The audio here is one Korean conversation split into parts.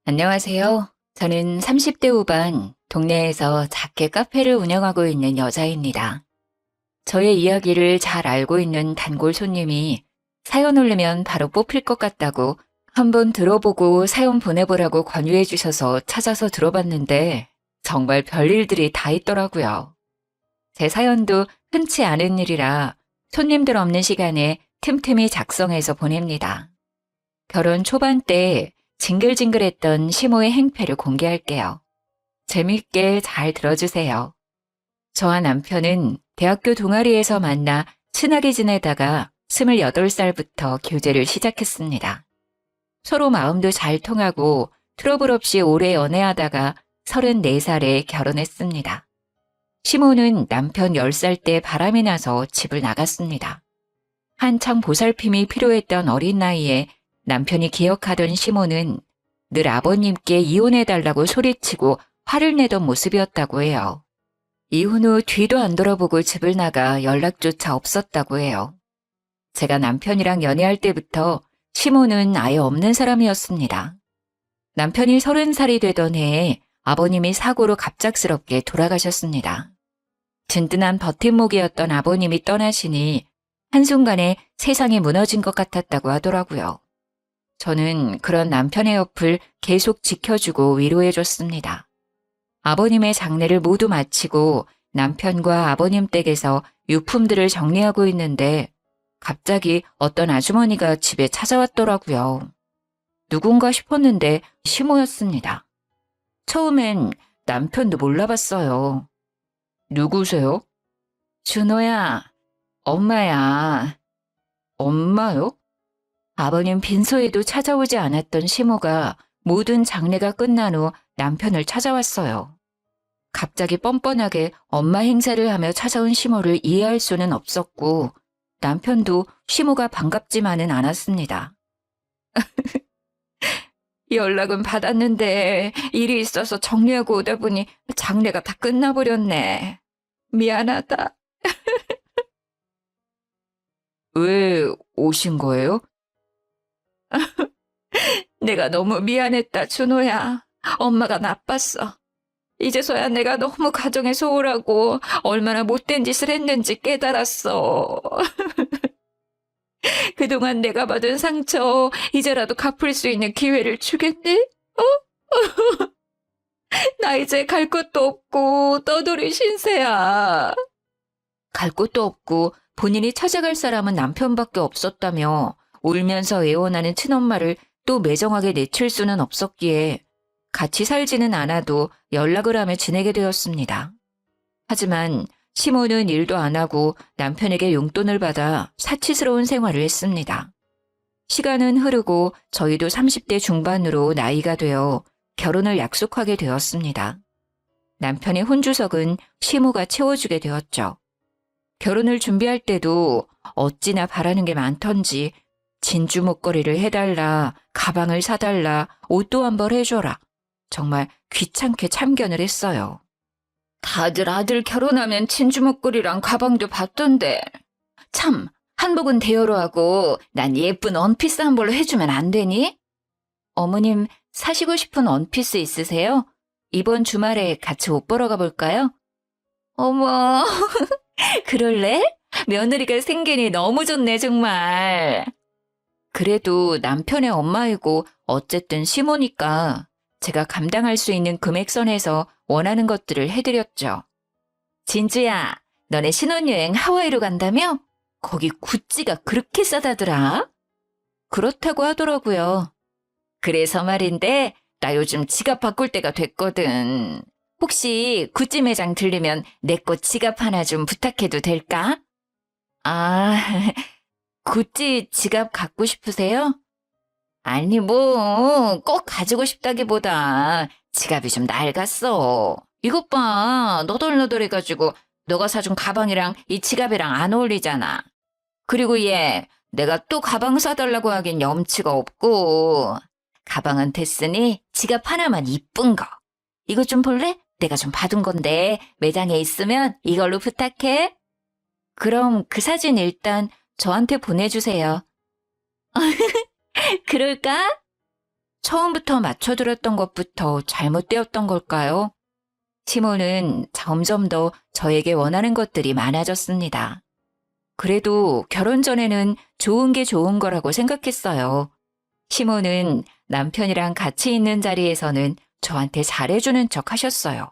안녕하세요. 저는 30대 후반 동네에서 작게 카페를 운영하고 있는 여자입니다. 저의 이야기를 잘 알고 있는 단골 손님이 사연 올리면 바로 뽑힐 것 같다고 한번 들어보고 사연 보내보라고 권유해 주셔서 찾아서 들어봤는데 정말 별일들이 다 있더라고요. 제 사연도 흔치 않은 일이라 손님들 없는 시간에 틈틈이 작성해서 보냅니다. 결혼 초반 때 징글징글했던 시모의 행패를 공개할게요. 재밌게 잘 들어주세요. 저와 남편은 대학교 동아리에서 만나 친하게 지내다가 28살부터 교제를 시작했습니다. 서로 마음도 잘 통하고 트러블 없이 오래 연애하다가 34살에 결혼했습니다. 시모는 남편 10살 때 바람이 나서 집을 나갔습니다. 한창 보살핌이 필요했던 어린 나이에 남편이 기억하던 시모는 늘 아버님께 이혼해달라고 소리치고 화를 내던 모습이었다고 해요. 이혼 후 뒤도 안 돌아보고 집을 나가 연락조차 없었다고 해요. 제가 남편이랑 연애할 때부터 시모는 아예 없는 사람이었습니다. 남편이 30살이 되던 해에 아버님이 사고로 갑작스럽게 돌아가셨습니다. 든든한 버팀목이었던 아버님이 떠나시니 한순간에 세상이 무너진 것 같았다고 하더라고요. 저는 그런 남편의 옆을 계속 지켜주고 위로해줬습니다. 아버님의 장례를 모두 마치고 남편과 아버님 댁에서 유품들을 정리하고 있는데 갑자기 어떤 아주머니가 집에 찾아왔더라고요. 누군가 싶었는데 시모였습니다. 처음엔 남편도 몰라봤어요. 누구세요? 준호야, 엄마야. 엄마요? 아버님 빈소에도 찾아오지 않았던 시모가 모든 장례가 끝난 후 남편을 찾아왔어요. 갑자기 뻔뻔하게 엄마 행세를 하며 찾아온 시모를 이해할 수는 없었고 남편도 시모가 반갑지만은 않았습니다. 연락은 받았는데 일이 있어서 정리하고 오다 보니 장례가 다 끝나버렸네. 미안하다. 왜 오신 거예요? 내가 너무 미안했다, 준호야. 엄마가 나빴어. 이제서야 내가 너무 가정에 소홀하고 얼마나 못된 짓을 했는지 깨달았어. 그동안 내가 받은 상처 이제라도 갚을 수 있는 기회를 주겠니? 어? 나 이제 갈 곳도 없고 떠돌이 신세야. 갈 곳도 없고 본인이 찾아갈 사람은 남편밖에 없었다며 울면서 애원하는 친엄마를 또 매정하게 내칠 수는 없었기에 같이 살지는 않아도 연락을 하며 지내게 되었습니다. 하지만 시모는 일도 안 하고 남편에게 용돈을 받아 사치스러운 생활을 했습니다. 시간은 흐르고 저희도 30대 중반으로 나이가 되어 결혼을 약속하게 되었습니다. 남편의 혼주석은 시모가 채워주게 되었죠. 결혼을 준비할 때도 어찌나 바라는 게 많던지 진주 목걸이를 해달라, 가방을 사달라, 옷도 한 벌 해줘라. 정말 귀찮게 참견을 했어요. 다들 아들 결혼하면 진주 목걸이랑 가방도 받던데. 참, 한복은 대여로 하고 난 예쁜 원피스 한 벌로 해주면 안 되니? 어머님 사시고 싶은 원피스 있으세요? 이번 주말에 같이 옷 보러 가볼까요? 어머, 그럴래? 며느리가 생기니 너무 좋네 정말. 그래도 남편의 엄마이고 어쨌든 시모니까 제가 감당할 수 있는 금액선에서 원하는 것들을 해드렸죠. 진주야, 너네 신혼여행 하와이로 간다며? 거기 구찌가 그렇게 싸다더라? 그렇다고 하더라고요. 그래서 말인데 나 요즘 지갑 바꿀 때가 됐거든. 혹시 구찌 매장 들리면 내 거 지갑 하나 좀 부탁해도 될까? 아, 구찌 지갑 갖고 싶으세요? 아니 뭐 꼭 가지고 싶다기보다 지갑이 좀 낡았어. 이것 봐, 너덜너덜해가지고 너가 사준 가방이랑 이 지갑이랑 안 어울리잖아. 그리고 얘 내가 또 가방 사달라고 하긴 염치가 없고 가방은 됐으니 지갑 하나만 이쁜 거. 이거 좀 볼래? 내가 좀 받은 건데 매장에 있으면 이걸로 부탁해. 그럼 그 사진 일단 저한테 보내주세요. 그럴까? 처음부터 맞춰들었던 것부터 잘못되었던 걸까요? 시몬은 점점 더 저에게 원하는 것들이 많아졌습니다. 그래도 결혼 전에는 좋은 게 좋은 거라고 생각했어요. 시몬은 남편이랑 같이 있는 자리에서는 저한테 잘해주는 척 하셨어요.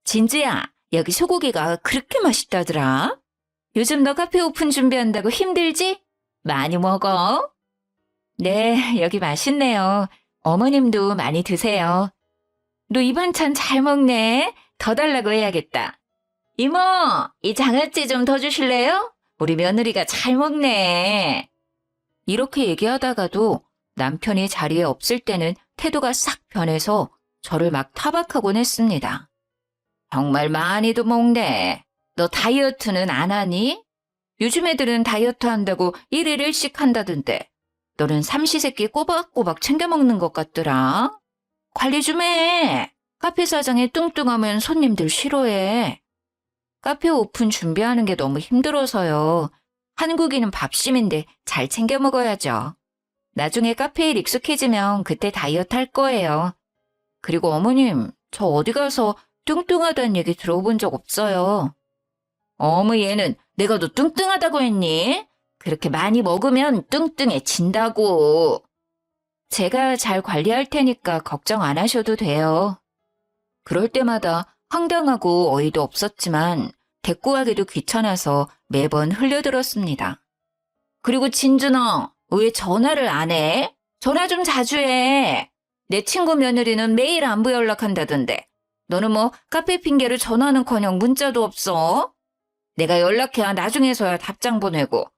진주야, 여기 소고기가 그렇게 맛있다더라. 요즘 너 카페 오픈 준비한다고 힘들지? 많이 먹어. 네, 여기 맛있네요. 어머님도 많이 드세요. 너 이 반찬 잘 먹네. 더 달라고 해야겠다. 이모, 이 장아찌 좀 더 주실래요? 우리 며느리가 잘 먹네. 이렇게 얘기하다가도 남편이 자리에 없을 때는 태도가 싹 변해서 저를 막 타박하곤 했습니다. 정말 많이도 먹네. 너 다이어트는 안 하니? 요즘 애들은 다이어트 한다고 1일 1식 한다던데. 너는 삼시세끼 꼬박꼬박 챙겨 먹는 것 같더라. 관리 좀 해. 카페 사장이 뚱뚱하면 손님들 싫어해. 카페 오픈 준비하는 게 너무 힘들어서요. 한국인은 밥심인데 잘 챙겨 먹어야죠. 나중에 카페에 익숙해지면 그때 다이어트 할 거예요. 그리고 어머님, 저 어디 가서 뚱뚱하다는 얘기 들어본 적 없어요. 어머 얘는 내가 너 뚱뚱하다고 했니? 그렇게 많이 먹으면 뚱뚱해진다고. 제가 잘 관리할 테니까 걱정 안 하셔도 돼요. 그럴 때마다 황당하고 어이도 없었지만 대꾸하기도 귀찮아서 매번 흘려들었습니다. 그리고 진준아, 왜 전화를 안 해? 전화 좀 자주 해. 내 친구 며느리는 매일 안부 연락한다던데. 너는 뭐 카페 핑계로 전화는커녕 문자도 없어? 내가 연락해야 나중에서야 답장 보내고.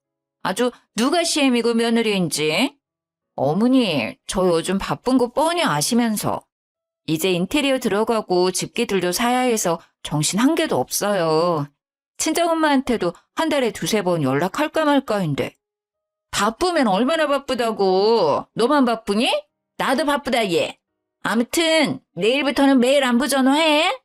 아주 누가 시엠이고 며느리인지. 어머니, 저 요즘 바쁜 거 뻔히 아시면서. 이제 인테리어 들어가고 집기들도 사야 해서 정신 한 개도 없어요. 친정엄마한테도 한 달에 2-3번 연락할까 말까인데. 바쁘면 얼마나 바쁘다고. 너만 바쁘니? 나도 바쁘다 얘. 아무튼 내일부터는 매일 안부 전화해.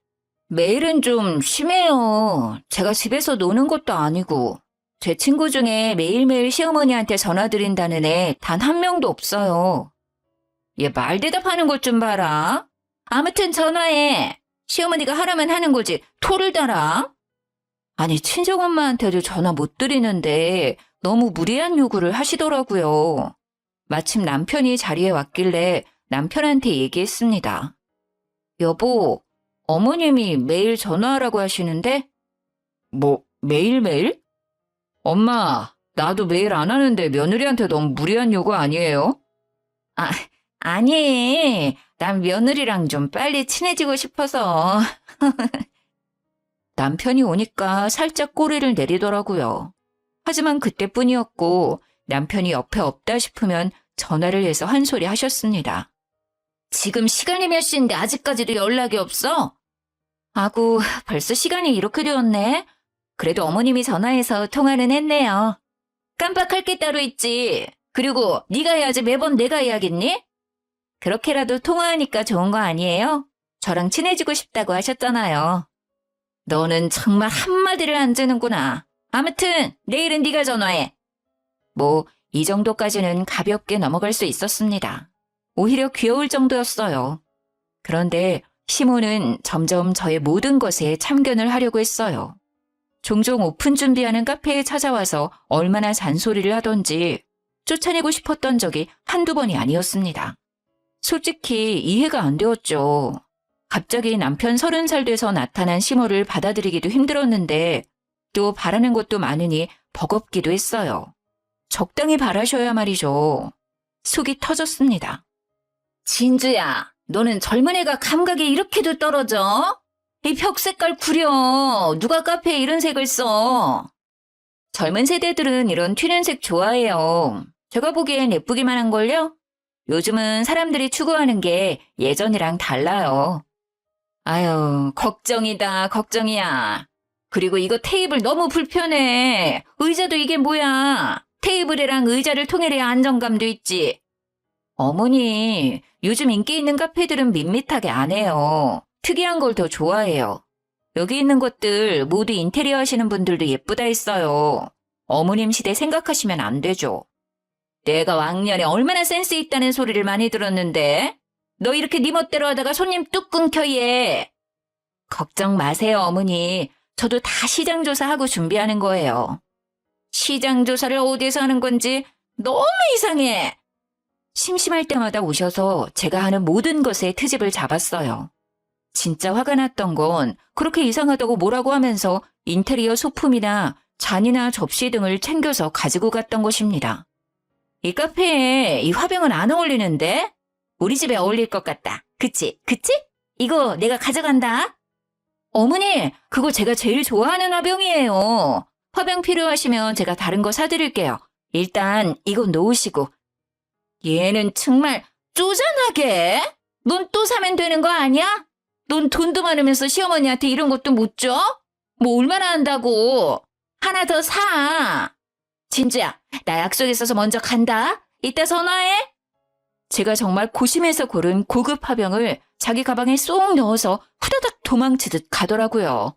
매일은 좀 심해요. 제가 집에서 노는 것도 아니고. 제 친구 중에 매일매일 시어머니한테 전화드린다는 애 단 한 명도 없어요. 얘 말 대답하는 것 좀 봐라. 아무튼 전화해. 시어머니가 하라면 하는 거지. 토를 달아. 아니 친정엄마한테도 전화 못 드리는데 너무 무리한 요구를 하시더라고요. 마침 남편이 자리에 왔길래 남편한테 얘기했습니다. 여보, 어머님이 매일 전화하라고 하시는데? 뭐 매일매일? 엄마, 나도 매일 안 하는데 며느리한테 너무 무리한 요구 아니에요? 아니. 난 며느리랑 좀 빨리 친해지고 싶어서. 남편이 오니까 살짝 꼬리를 내리더라고요. 하지만 그때뿐이었고 남편이 옆에 없다 싶으면 전화를 해서 한 소리 하셨습니다. 지금 시간이 몇 시인데 아직까지도 연락이 없어? 아구, 벌써 시간이 이렇게 되었네. 그래도 어머님이 전화해서 통화는 했네요. 깜빡할 게 따로 있지. 그리고 네가 해야지 매번 내가 해야겠니? 그렇게라도 통화하니까 좋은 거 아니에요? 저랑 친해지고 싶다고 하셨잖아요. 너는 정말 한마디를 안 주는구나. 아무튼 내일은 네가 전화해. 뭐 이 정도까지는 가볍게 넘어갈 수 있었습니다. 오히려 귀여울 정도였어요. 그런데 시몬은 점점 저의 모든 것에 참견을 하려고 했어요. 종종 오픈 준비하는 카페에 찾아와서 얼마나 잔소리를 하던지 쫓아내고 싶었던 적이 한두 번이 아니었습니다. 솔직히 이해가 안 되었죠. 갑자기 남편 30살 돼서 나타난 시모를 받아들이기도 힘들었는데 또 바라는 것도 많으니 버겁기도 했어요. 적당히 바라셔야 말이죠. 속이 터졌습니다. 진주야, 너는 젊은 애가 감각이 이렇게도 떨어져? 이 벽 색깔 구려. 누가 카페에 이런 색을 써? 젊은 세대들은 이런 튀는 색 좋아해요. 제가 보기엔 예쁘기만 한걸요? 요즘은 사람들이 추구하는 게 예전이랑 달라요. 아유, 걱정이다, 걱정이야. 그리고 이거 테이블 너무 불편해. 의자도 이게 뭐야? 테이블이랑 의자를 통일해야 안정감도 있지. 어머니, 요즘 인기 있는 카페들은 밋밋하게 안 해요. 특이한 걸 더 좋아해요. 여기 있는 것들 모두 인테리어 하시는 분들도 예쁘다 했어요. 어머님 시대 생각하시면 안 되죠. 내가 왕년에 얼마나 센스 있다는 소리를 많이 들었는데. 너 이렇게 네 멋대로 하다가 손님 뚝 끊겨 얘. 걱정 마세요 어머니. 저도 다 시장 조사하고 준비하는 거예요. 시장 조사를 어디서 하는 건지 너무 이상해. 심심할 때마다 오셔서 제가 하는 모든 것에 트집을 잡았어요. 진짜 화가 났던 건 그렇게 이상하다고 뭐라고 하면서 인테리어 소품이나 잔이나 접시 등을 챙겨서 가지고 갔던 것입니다. 이 카페에 이 화병은 안 어울리는데? 우리 집에 어울릴 것 같다. 그치? 그치? 이거 내가 가져간다. 어머니, 그거 제가 제일 좋아하는 화병이에요. 화병 필요하시면 제가 다른 거 사드릴게요. 일단 이거 놓으시고. 얘는 정말 쪼잔하게. 넌 또 사면 되는 거 아니야? 넌 돈도 많으면서 시어머니한테 이런 것도 못 줘? 뭐 얼마나 한다고. 하나 더 사. 진주야, 나 약속 있어서 먼저 간다. 이따 전화해. 제가 정말 고심해서 고른 고급 화병을 자기 가방에 쏙 넣어서 후다닥 도망치듯 가더라고요.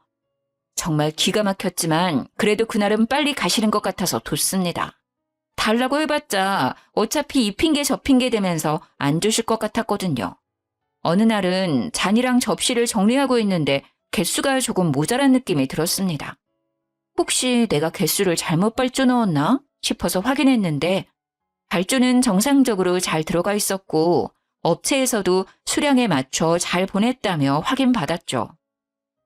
정말 기가 막혔지만 그래도 그날은 빨리 가시는 것 같아서 뒀습니다. 달라고 해봤자 어차피 이 핑계 저 핑계 대면서 안 주실 것 같았거든요. 어느 날은 잔이랑 접시를 정리하고 있는데 개수가 조금 모자란 느낌이 들었습니다. 혹시 내가 개수를 잘못 발주 넣었나 싶어서 확인했는데 발주는 정상적으로 잘 들어가 있었고 업체에서도 수량에 맞춰 잘 보냈다며 확인받았죠.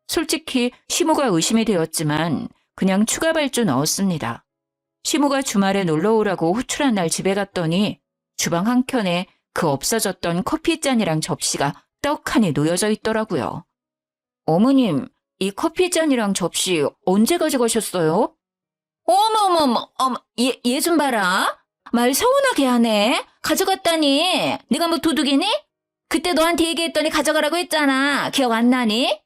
솔직히 시모가 의심이 되었지만 그냥 추가 발주 넣었습니다. 시모가 주말에 놀러오라고 호출한 날 집에 갔더니 주방 한켠에 그 없어졌던 커피잔이랑 접시가 떡하니 놓여져 있더라고요. 어머님, 이 커피잔이랑 접시 언제 가져가셨어요? 어머머머, 얘 좀 봐라. 말 서운하게 하네. 가져갔다니. 네가 뭐 도둑이니? 그때 너한테 얘기했더니 가져가라고 했잖아. 기억 안 나니?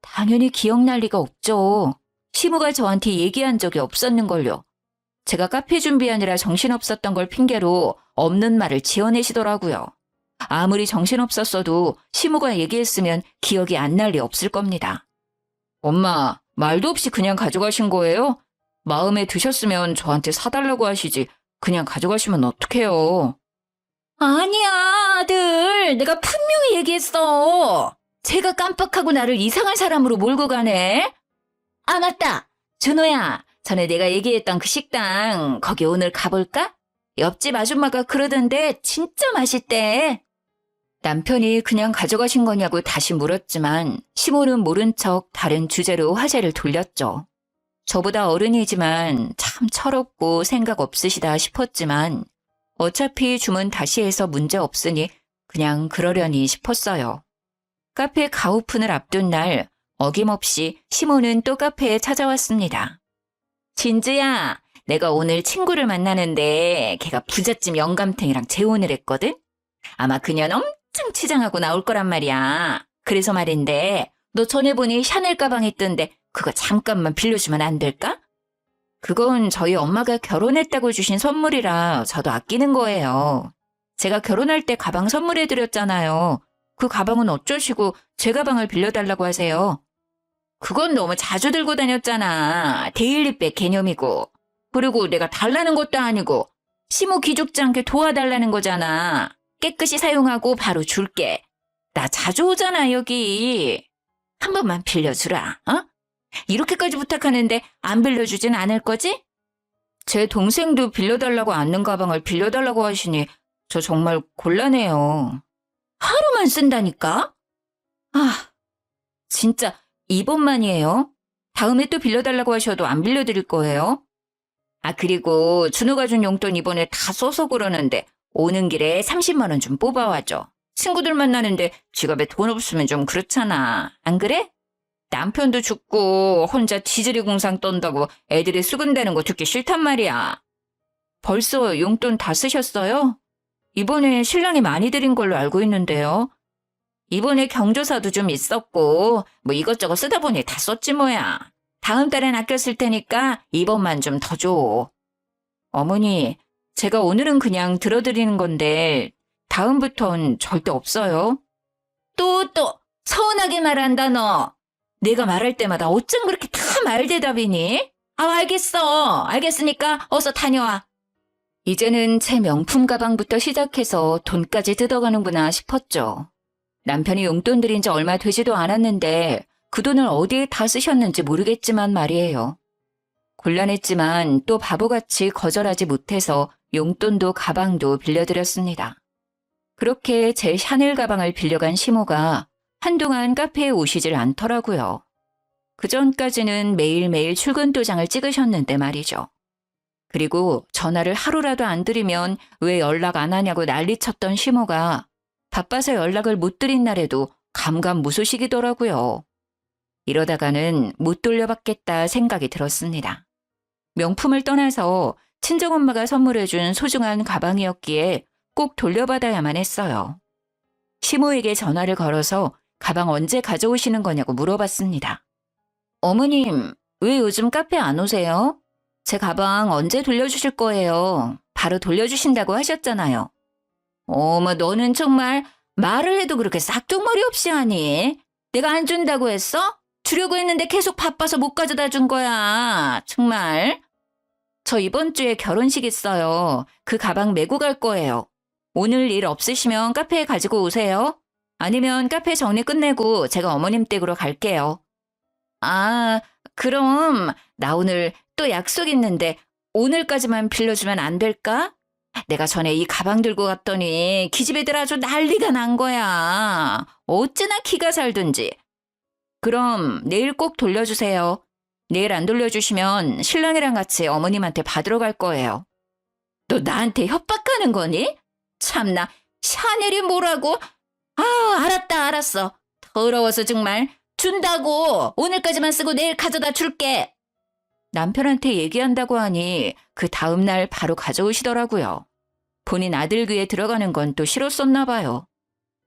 당연히 기억날 리가 없죠. 시무가 저한테 얘기한 적이 없었는걸요. 제가 카페 준비하느라 정신없었던 걸 핑계로 없는 말을 지어내시더라고요. 아무리 정신없었어도 시무가 얘기했으면 기억이 안 날 리 없을 겁니다. 엄마, 말도 없이 그냥 가져가신 거예요? 마음에 드셨으면 저한테 사달라고 하시지 그냥 가져가시면 어떡해요? 아니야, 아들. 내가 분명히 얘기했어. 제가 깜빡하고 나를 이상한 사람으로 몰고 가네. 아, 맞다. 준호야, 전에 내가 얘기했던 그 식당 거기 오늘 가볼까? 옆집 아줌마가 그러던데 진짜 맛있대. 남편이 그냥 가져가신 거냐고 다시 물었지만 시모는 모른 척 다른 주제로 화제를 돌렸죠. 저보다 어른이지만 참 철없고 생각 없으시다 싶었지만 어차피 주문 다시 해서 문제 없으니 그냥 그러려니 싶었어요. 카페 가오픈을 앞둔 날 어김없이 시모는 또 카페에 찾아왔습니다. 진주야, 내가 오늘 친구를 만나는데 걔가 부잣집 영감탱이랑 재혼을 했거든? 아마 그년 엄청 치장하고 나올 거란 말이야. 그래서 말인데 너 전에 보니 샤넬 가방 있던데 그거 잠깐만 빌려주면 안 될까? 그건 저희 엄마가 결혼했다고 주신 선물이라 저도 아끼는 거예요. 제가 결혼할 때 가방 선물해드렸잖아요. 그 가방은 어쩌시고 제 가방을 빌려달라고 하세요? 그건 너무 자주 들고 다녔잖아. 데일리백 개념이고. 그리고 내가 달라는 것도 아니고 시모 기죽지 않게 도와달라는 거잖아. 깨끗이 사용하고 바로 줄게. 나 자주 오잖아 여기. 한 번만 빌려주라. 어? 이렇게까지 부탁하는데 안 빌려주진 않을 거지? 제 동생도 빌려달라고 않는 가방을 빌려달라고 하시니 저 정말 곤란해요. 하루만 쓴다니까? 아, 진짜 이번만이에요. 다음에 또 빌려달라고 하셔도 안 빌려드릴 거예요. 아, 그리고 준호가 준 용돈 이번에 다 써서 그러는데 오는 길에 30만 원 좀 뽑아와줘. 친구들 만나는데 지갑에 돈 없으면 좀 그렇잖아. 안 그래? 남편도 죽고 혼자 지지리 공상 떤다고 애들이 수근대는 거 듣기 싫단 말이야. 벌써 용돈 다 쓰셨어요? 이번에 신랑이 많이 드린 걸로 알고 있는데요. 이번에 경조사도 좀 있었고 뭐 이것저것 쓰다 보니 다 썼지 뭐야. 다음 달엔 아껴 쓸 테니까 이번만 좀 더 줘. 어머니, 제가 오늘은 그냥 들어드리는 건데 다음부턴 절대 없어요. 또 서운하게 말한다 너. 내가 말할 때마다 어쩜 그렇게 다 말대답이니? 아, 알겠어. 알겠으니까 어서 다녀와. 이제는 제 명품 가방부터 시작해서 돈까지 뜯어가는구나 싶었죠. 남편이 용돈 들인 지 얼마 되지도 않았는데 그 돈을 어디에 다 쓰셨는지 모르겠지만 말이에요. 곤란했지만 또 바보같이 거절하지 못해서 용돈도 가방도 빌려드렸습니다. 그렇게 제 샤넬 가방을 빌려간 시모가 한동안 카페에 오시질 않더라고요. 그전까지는 매일매일 출근 도장을 찍으셨는데 말이죠. 그리고 전화를 하루라도 안 드리면 왜 연락 안 하냐고 난리쳤던 시모가 바빠서 연락을 못 드린 날에도 감감무소식이더라고요. 이러다가는 못 돌려받겠다 생각이 들었습니다. 명품을 떠나서 친정엄마가 선물해준 소중한 가방이었기에 꼭 돌려받아야만 했어요. 시모에게 전화를 걸어서 가방 언제 가져오시는 거냐고 물어봤습니다. 어머님, 왜 요즘 카페 안 오세요? 제 가방 언제 돌려주실 거예요? 바로 돌려주신다고 하셨잖아요. 어머, 너는 정말 말을 해도 그렇게 싹둑머리 없이 하니? 내가 안 준다고 했어? 주려고 했는데 계속 바빠서 못 가져다 준 거야. 정말. 저 이번 주에 결혼식 있어요. 그 가방 메고 갈 거예요. 오늘 일 없으시면 카페에 가지고 오세요. 아니면 카페 정리 끝내고 제가 어머님 댁으로 갈게요. 아, 그럼 나 오늘 또 약속 있는데 오늘까지만 빌려주면 안 될까? 내가 전에 이 가방 들고 갔더니 기집애들 아주 난리가 난 거야. 어찌나 기가 살든지. 그럼 내일 꼭 돌려주세요. 내일 안 돌려주시면 신랑이랑 같이 어머님한테 받으러 갈 거예요. 너 나한테 협박하는 거니? 참나, 샤넬이 뭐라고? 알았다, 알았어. 더러워서 정말. 준다고. 오늘까지만 쓰고 내일 가져다 줄게. 남편한테 얘기한다고 하니 그 다음날 바로 가져오시더라고요. 본인 아들 귀에 들어가는 건 또 싫었었나 봐요.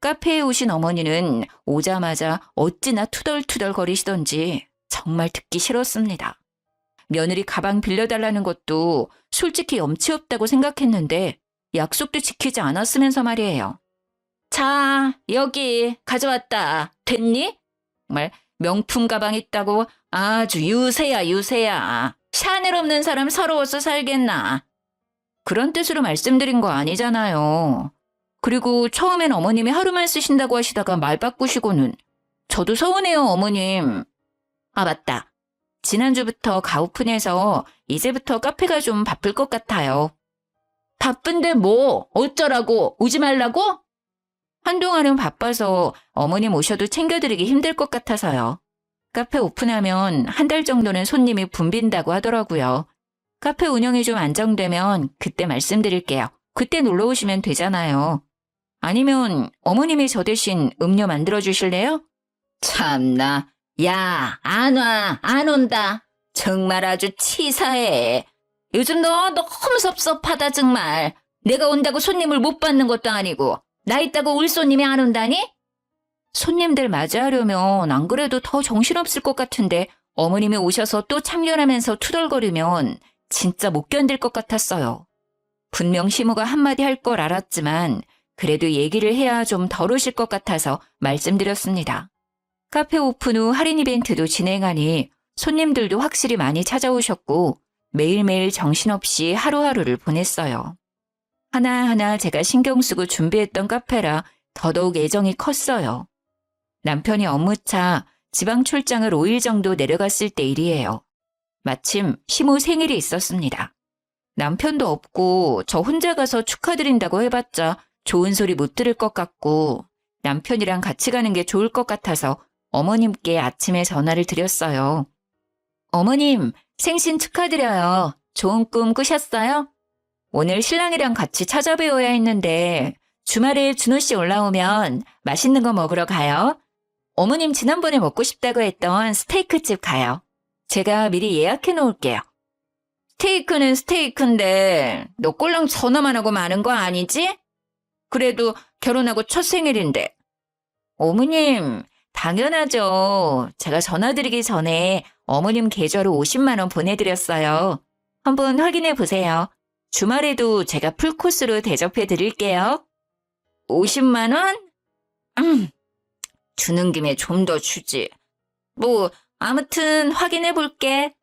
카페에 오신 어머니는 오자마자 어찌나 투덜투덜 거리시던지 정말 듣기 싫었습니다. 며느리 가방 빌려달라는 것도 솔직히 염치 없다고 생각했는데 약속도 지키지 않았으면서 말이에요. 자, 여기 가져왔다. 됐니? 정말 명품 가방 있다고 아주 유세야, 유세야. 샤넬 없는 사람 서러워서 살겠나. 그런 뜻으로 말씀드린 거 아니잖아요. 그리고 처음엔 어머님이 하루만 쓰신다고 하시다가 말 바꾸시고는. 저도 서운해요, 어머님. 아, 맞다. 지난주부터 가오픈해서 이제부터 카페가 좀 바쁠 것 같아요. 바쁜데 뭐? 어쩌라고? 오지 말라고? 한동안은 바빠서 어머님 오셔도 챙겨드리기 힘들 것 같아서요. 카페 오픈하면 한 달 정도는 손님이 붐빈다고 하더라고요. 카페 운영이 좀 안정되면 그때 말씀드릴게요. 그때 놀러 오시면 되잖아요. 아니면 어머님이 저 대신 음료 만들어 주실래요? 참나. 야, 안 와, 안 온다. 정말 아주 치사해. 요즘 너 너무 섭섭하다 정말. 내가 온다고 손님을 못 받는 것도 아니고 나 있다고 올 손님이 안 온다니? 손님들 맞이하려면 안 그래도 더 정신없을 것 같은데 어머님이 오셔서 또 참견하면서 투덜거리면 진짜 못 견딜 것 같았어요. 분명 시모가 한마디 할 걸 알았지만 그래도 얘기를 해야 좀 덜 오실 것 같아서 말씀드렸습니다. 카페 오픈 후 할인 이벤트도 진행하니 손님들도 확실히 많이 찾아오셨고 매일매일 정신없이 하루하루를 보냈어요. 하나하나 제가 신경 쓰고 준비했던 카페라 더더욱 애정이 컸어요. 남편이 업무차 지방 출장을 5일 정도 내려갔을 때 일이에요. 마침 시모 생일이 있었습니다. 남편도 없고 저 혼자 가서 축하드린다고 해봤자 좋은 소리 못 들을 것 같고 남편이랑 같이 가는 게 좋을 것 같아서 어머님께 아침에 전화를 드렸어요. 어머님, 생신 축하드려요. 좋은 꿈 꾸셨어요? 오늘 신랑이랑 같이 찾아뵈어야 했는데 주말에 준호 씨 올라오면 맛있는 거 먹으러 가요. 어머님 지난번에 먹고 싶다고 했던 스테이크집 가요. 제가 미리 예약해 놓을게요. 스테이크는 스테이크인데 너 꼴랑 전화만 하고 마는 거 아니지? 그래도 결혼하고 첫 생일인데. 어머님, 당연하죠. 제가 전화드리기 전에 어머님 계좌로 50만 원 보내드렸어요. 한번 확인해 보세요. 주말에도 제가 풀코스로 대접해 드릴게요. 50만 원? 주는 김에 좀 더 주지. 뭐 아무튼 확인해 볼게.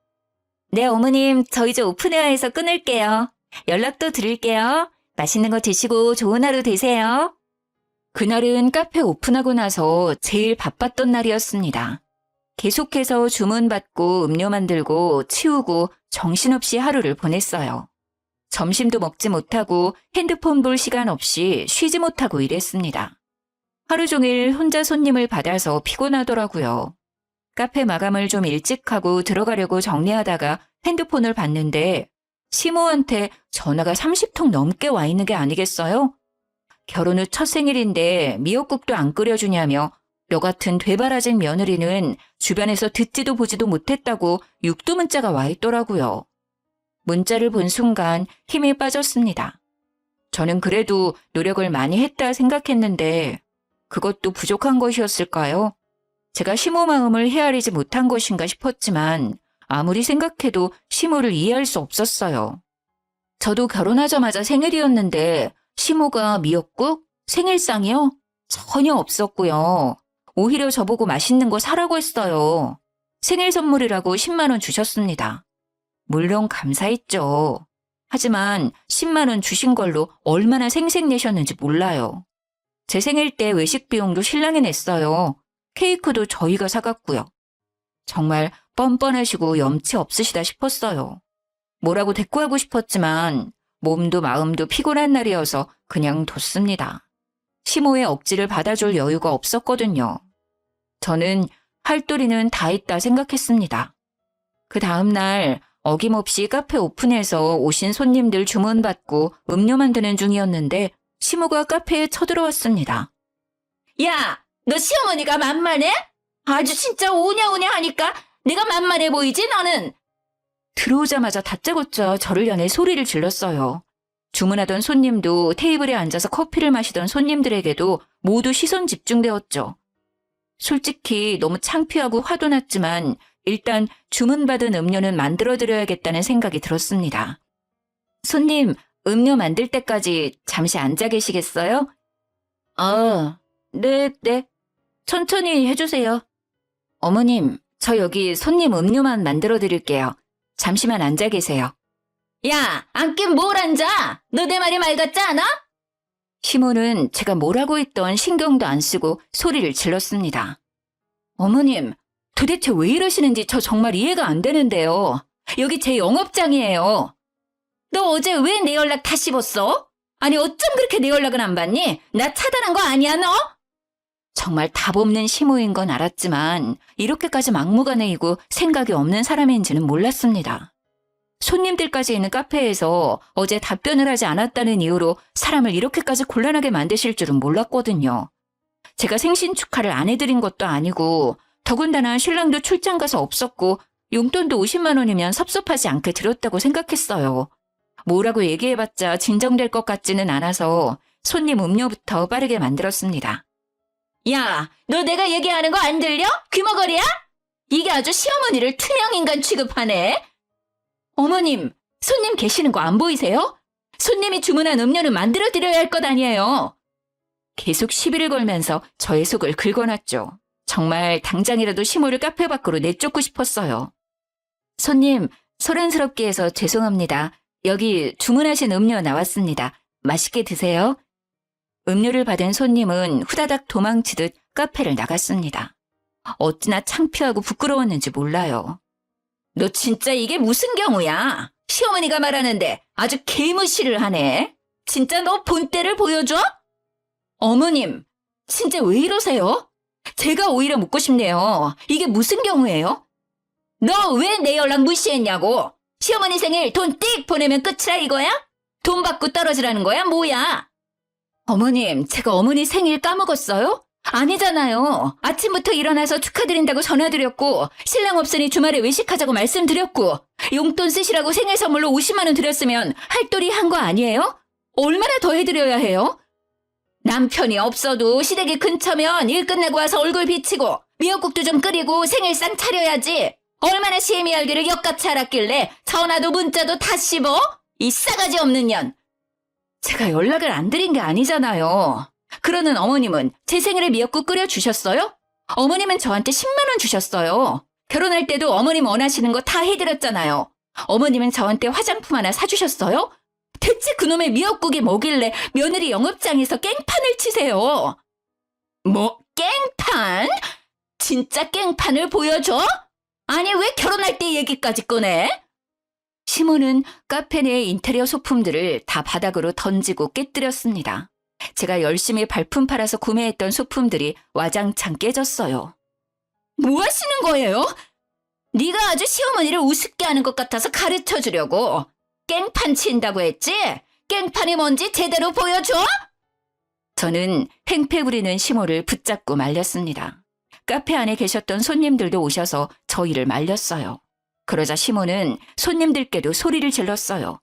네, 어머님, 저 이제 오픈웨어에서 끊을게요. 연락도 드릴게요. 맛있는 거 드시고 좋은 하루 되세요. 그날은 카페 오픈하고 나서 제일 바빴던 날이었습니다. 계속해서 주문받고 음료 만들고 치우고 정신없이 하루를 보냈어요. 점심도 먹지 못하고 핸드폰 볼 시간 없이 쉬지 못하고 일했습니다. 하루 종일 혼자 손님을 받아서 피곤하더라고요. 카페 마감을 좀 일찍 하고 들어가려고 정리하다가 핸드폰을 봤는데 시모한테 전화가 30통 넘게 와 있는 게 아니겠어요? 결혼 후 첫 생일인데 미역국도 안 끓여주냐며 너 같은 되바라진 며느리는 주변에서 듣지도 보지도 못했다고 육두 문자가 와 있더라고요. 문자를 본 순간 힘이 빠졌습니다. 저는 그래도 노력을 많이 했다 생각했는데 그것도 부족한 것이었을까요? 제가 시모 마음을 헤아리지 못한 것인가 싶었지만 아무리 생각해도 시모를 이해할 수 없었어요. 저도 결혼하자마자 생일이었는데 시모가 미역국? 생일상이요? 전혀 없었고요. 오히려 저보고 맛있는 거 사라고 했어요. 생일 선물이라고 10만 원 주셨습니다. 물론 감사했죠. 하지만 10만 원 주신 걸로 얼마나 생색내셨는지 몰라요. 제 생일 때 외식 비용도 신랑이 냈어요. 케이크도 저희가 사갔고요. 정말 뻔뻔하시고 염치 없으시다 싶었어요. 뭐라고 대꾸하고 싶었지만 몸도 마음도 피곤한 날이어서 그냥 뒀습니다. 시모의 억지를 받아줄 여유가 없었거든요. 저는 할도리는 다 했다 생각했습니다. 그 다음 날 어김없이 카페 오픈해서 오신 손님들 주문받고 음료 만드는 중이었는데 시모가 카페에 쳐들어왔습니다. 야, 너 시어머니가 만만해? 아주 진짜 오냐오냐 하니까 내가 만만해 보이지 너는? 들어오자마자 다짜고짜 저를 향해 소리를 질렀어요. 주문하던 손님도 테이블에 앉아서 커피를 마시던 손님들에게도 모두 시선 집중되었죠. 솔직히 너무 창피하고 화도 났지만 일단 주문받은 음료는 만들어드려야겠다는 생각이 들었습니다. 손님, 음료 만들 때까지 잠시 앉아 계시겠어요? 네. 천천히 해주세요. 어머님, 저 여기 손님 음료만 만들어 드릴게요. 잠시만 앉아 계세요. 야, 앉긴 뭘 앉아? 너 내 말이 말 같지 않아? 시모는 제가 뭐라고 했던 신경도 안 쓰고 소리를 질렀습니다. 어머님, 도대체 왜 이러시는지 저 정말 이해가 안 되는데요. 여기 제 영업장이에요. 너 어제 왜 내 연락 다 씹었어? 아니 어쩜 그렇게 내 연락은 안 받니? 나 차단한 거 아니야 너? 정말 답 없는 시모인 건 알았지만 이렇게까지 막무가내이고 생각이 없는 사람인지는 몰랐습니다. 손님들까지 있는 카페에서 어제 답변을 하지 않았다는 이유로 사람을 이렇게까지 곤란하게 만드실 줄은 몰랐거든요. 제가 생신 축하를 안 해드린 것도 아니고 더군다나 신랑도 출장 가서 없었고 용돈도 50만 원이면 섭섭하지 않게 드렸다고 생각했어요. 뭐라고 얘기해봤자 진정될 것 같지는 않아서 손님 음료부터 빠르게 만들었습니다. 야, 너 내가 얘기하는 거 안 들려? 귀머거리야? 이게 아주 시어머니를 투명인간 취급하네. 어머님, 손님 계시는 거 안 보이세요? 손님이 주문한 음료는 만들어드려야 할 것 아니에요. 계속 시비를 걸면서 저의 속을 긁어놨죠. 정말 당장이라도 시모를 카페 밖으로 내쫓고 싶었어요. 손님, 소란스럽게 해서 죄송합니다. 여기 주문하신 음료 나왔습니다. 맛있게 드세요. 음료를 받은 손님은 후다닥 도망치듯 카페를 나갔습니다. 어찌나 창피하고 부끄러웠는지 몰라요. 너 진짜 이게 무슨 경우야? 시어머니가 말하는데 아주 개무시를 하네. 진짜 너 본때를 보여줘? 어머님, 진짜 왜 이러세요? 제가 오히려 묻고 싶네요. 이게 무슨 경우예요? 너 왜 내 연락 무시했냐고? 시어머니 생일 돈 띡 보내면 끝이라 이거야? 돈 받고 떨어지라는 거야? 뭐야? 어머님, 제가 어머니 생일 까먹었어요? 아니잖아요. 아침부터 일어나서 축하드린다고 전화드렸고 신랑 없으니 주말에 외식하자고 말씀드렸고 용돈 쓰시라고 생일 선물로 50만 원 드렸으면 할도리 한 거 아니에요? 얼마나 더 해드려야 해요? 남편이 없어도 시댁이 근처면 일 끝나고 와서 얼굴 비치고 미역국도 좀 끓이고 생일상 차려야지. 얼마나 시애미 알기를 역같이 알았길래 전화도 문자도 다 씹어? 이 싸가지 없는 년. 제가 연락을 안 드린 게 아니잖아요. 그러는 어머님은 제 생일에 미역국 끓여주셨어요? 어머님은 저한테 10만 원 주셨어요. 결혼할 때도 어머님 원하시는 거 다 해드렸잖아요. 어머님은 저한테 화장품 하나 사주셨어요? 대체 그놈의 미역국이 뭐길래 며느리 영업장에서 깽판을 치세요? 뭐, 깽판? 진짜 깽판을 보여줘? 아니, 왜 결혼할 때 얘기까지 꺼내? 시모는 카페 내 인테리어 소품들을 다 바닥으로 던지고 깨뜨렸습니다. 제가 열심히 발품 팔아서 구매했던 소품들이 와장창 깨졌어요. 뭐 하시는 거예요? 네가 아주 시어머니를 우습게 하는 것 같아서 가르쳐주려고. 깽판 친다고 했지? 깽판이 뭔지 제대로 보여줘? 저는 팽팽 부리는 시모를 붙잡고 말렸습니다. 카페 안에 계셨던 손님들도 오셔서 저희를 말렸어요. 그러자 시모는 손님들께도 소리를 질렀어요.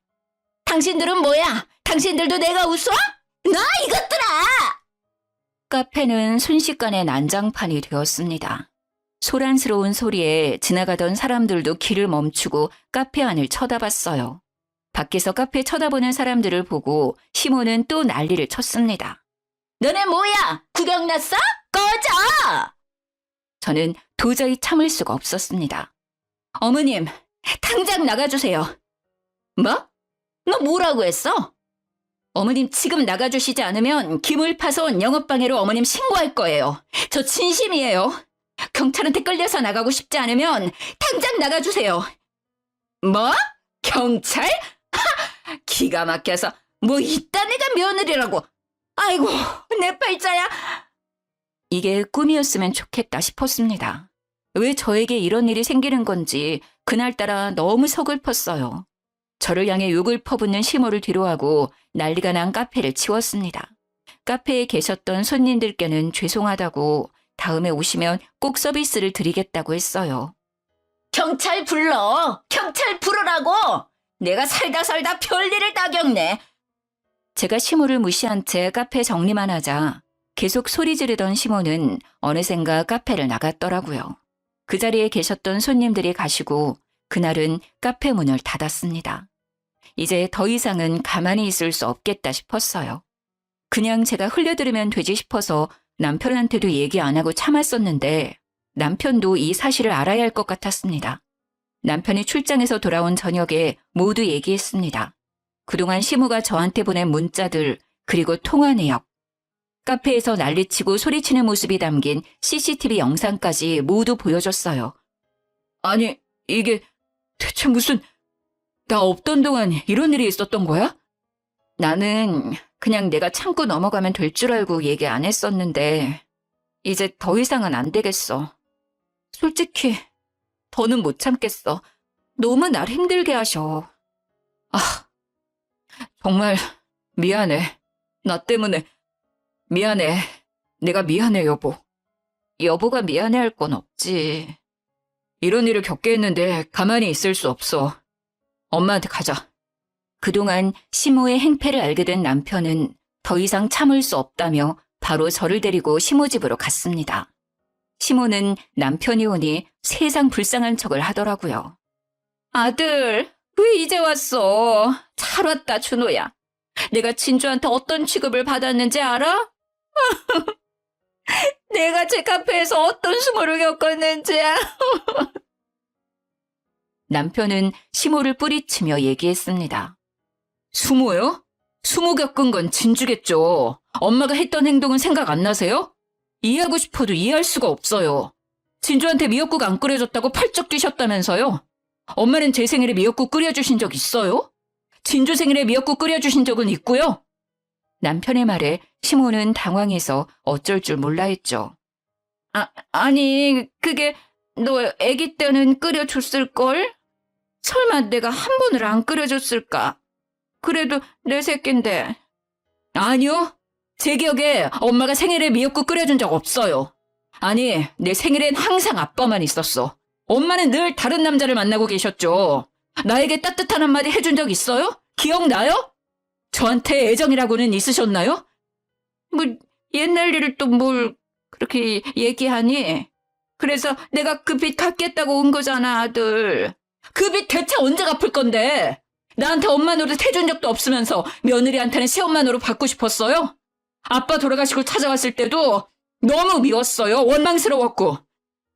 당신들은 뭐야? 당신들도 내가 웃어? 나 이것들아! 카페는 순식간에 난장판이 되었습니다. 소란스러운 소리에 지나가던 사람들도 길을 멈추고 카페 안을 쳐다봤어요. 밖에서 카페 쳐다보는 사람들을 보고 시모는 또 난리를 쳤습니다. 너네 뭐야? 구경 났어? 꺼져! 저는 도저히 참을 수가 없었습니다. 어머님, 당장 나가주세요. 뭐? 너 뭐라고 했어? 어머님 지금 나가주시지 않으면 기물파손 영업방해로 어머님 신고할 거예요. 저 진심이에요. 경찰한테 끌려서 나가고 싶지 않으면 당장 나가주세요. 뭐? 경찰? 하! 기가 막혀서 뭐 이딴 애가 며느리라고. 아이고, 내 팔자야. 이게 꿈이었으면 좋겠다 싶었습니다. 왜 저에게 이런 일이 생기는 건지 그날따라 너무 서글펐어요. 저를 향해 욕을 퍼붓는 시모를 뒤로하고 난리가 난 카페를 치웠습니다. 카페에 계셨던 손님들께는 죄송하다고 다음에 오시면 꼭 서비스를 드리겠다고 했어요. 경찰 불러! 경찰 부르라고! 내가 살다 별일을 다 겪네. 제가 시모를 무시한 채 카페 정리만 하자 계속 소리 지르던 시모는 어느샌가 카페를 나갔더라고요. 그 자리에 계셨던 손님들이 가시고 그날은 카페 문을 닫았습니다. 이제 더 이상은 가만히 있을 수 없겠다 싶었어요. 그냥 제가 흘려들으면 되지 싶어서 남편한테도 얘기 안 하고 참았었는데 남편도 이 사실을 알아야 할 것 같았습니다. 남편이 출장에서 돌아온 저녁에 모두 얘기했습니다. 그동안 시모가 저한테 보낸 문자들 그리고 통화 내역, 카페에서 난리치고 소리치는 모습이 담긴 CCTV 영상까지 모두 보여줬어요. 아니, 이게 대체 무슨... 나 없던 동안 이런 일이 있었던 거야? 나는 그냥 내가 참고 넘어가면 될 줄 알고 얘기 안 했었는데 이제 더 이상은 안 되겠어. 솔직히 더는 못 참겠어. 너무 날 힘들게 하셔. 아, 정말 미안해. 나 때문에 미안해. 내가 미안해, 여보. 여보가 미안해할 건 없지. 이런 일을 겪게 했는데 가만히 있을 수 없어. 엄마한테 가자. 그동안 시모의 행패를 알게 된 남편은 더 이상 참을 수 없다며 바로 저를 데리고 시모 집으로 갔습니다. 시모는 남편이 오니 세상 불쌍한 척을 하더라고요. 아들, 왜 이제 왔어? 잘 왔다, 준호야. 내가 진주한테 어떤 취급을 받았는지 알아? 내가 제 카페에서 어떤 수모를 겪었는지야. 남편은 시모를 뿌리치며 얘기했습니다. 수모요? 수모 겪은 건 진주겠죠. 엄마가 했던 행동은 생각 안 나세요? 이해하고 싶어도 이해할 수가 없어요. 진주한테 미역국 안 끓여줬다고 펄쩍 뛰셨다면서요? 엄마는 제 생일에 미역국 끓여주신 적 있어요? 진주 생일에 미역국 끓여주신 적은 있고요. 남편의 말에 시모는 당황해서 어쩔 줄 몰라 했죠. 아니, 그게 너 아기 때는 끓여줬을걸? 설마 내가 한 번을 안 끓여줬을까? 그래도 내 새끼인데. 아니요. 제 기억에 엄마가 생일에 미역국 끓여준 적 없어요. 아니, 내 생일엔 항상 아빠만 있었어. 엄마는 늘 다른 남자를 만나고 계셨죠. 나에게 따뜻한 한마디 해준 적 있어요? 기억나요? 저한테 애정이라고는 있으셨나요? 뭐 옛날 일을 또 뭘 그렇게 얘기하니? 그래서 내가 그 빚 갚겠다고 온 거잖아, 아들. 그 빚 대체 언제 갚을 건데? 나한테 엄마 노릇 해준 적도 없으면서 며느리한테는 시엄마 노릇 받고 싶었어요? 아빠 돌아가시고 찾아왔을 때도 너무 미웠어요. 원망스러웠고.